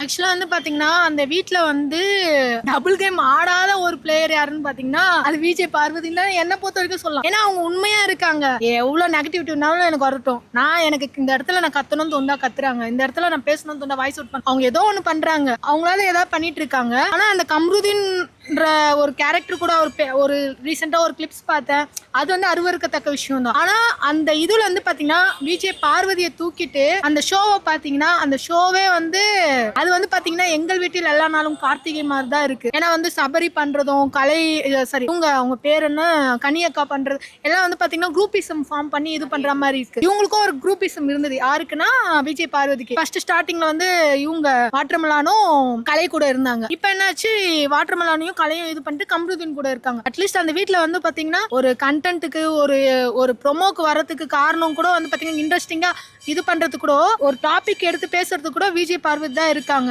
ஆக்சுவலா வந்து பாத்தீங்கன்னா அந்த வீட்ல வந்து டபுள் கேம் ஆடாத ஒரு பிளேயர் யாருன்னு பாத்தீங்கன்னா அது விஜய் பார்வதி தான் என்ன பொறுத்த வரைக்கும் சொல்லலாம். ஏன்னா அவங்க உண்மையா இருக்காங்க. எவ்வளவு நெகட்டிவிட்டினாலும் எனக்கு வரட்டும், நான் எனக்கு இந்த இடத்துல நான் கத்தணும்னு தோண்டா கத்துறாங்க, இந்த இடத்துல நான் பேசணும்னு தோண்டா வாய்ஸ் அவுட் பண்ண அவங்க ஏதோ ஒண்ணு பண்றாங்க, அவங்களால ஏதாவது பண்ணிட்டு இருக்காங்க. ஆனா அந்த கம்ருதீன் ஒரு கேரக்டர் கூட ஒரு ரீசெண்டா ஒரு கிளிப்ஸ் பார்த்தேன், அது வந்து அருவருக்கத்தக்க விஷயம் தான். ஆனா அந்த இதுல வந்து பாத்தீங்கன்னா விஜய் பார்வதியை தூக்கிட்டு அந்த ஷோவை பாத்தீங்கன்னா அந்த ஷோவே வந்து அது வந்து பாத்தீங்கன்னா எங்கள் வீட்டில் எல்லா நாளும் கார்த்திகை மாதிரி தான் இருக்கு. ஏன்னா வந்து சபரி பண்றதும் கலை சரி அவங்க பேர் என்ன கனியக்கா பண்றது எல்லாம் வந்து பாத்தீங்கன்னா குரூப்பிசம் ஃபார்ம் பண்ணி இது பண்ற மாதிரி இருக்கு. இவங்களுக்கும் ஒரு குரூப்பிசம் இருந்தது. யாருக்குன்னா விஜய் பார்வதிக்கு. ஃபர்ஸ்ட் ஸ்டார்டிங்ல வந்து இவங்க வாட்டர்மெலானும் கலை கூட இருந்தாங்க. இப்ப என்னாச்சு, வாட்டர்மெலானையும் கலையும் இது பண்ணிட்டு கம்ருதீன் கூட இருக்காங்க. அட்லீஸ்ட் அந்த வீட்ல வந்து பாத்தீங்கன்னா ஒரு கண்டென்ட்டுக்கு ஒரு ப்ரொமோக்கு வரதுக்கு காரணம் கூட வந்து பாத்தீங்கன்னா இன்ட்ரெஸ்டிங்கா இது பண்றதுக்கு கூட ஒரு டாபிக் எடுத்து பேசுறதுக்கு கூட விஜய் பார்வதி தான் இருக்காங்க.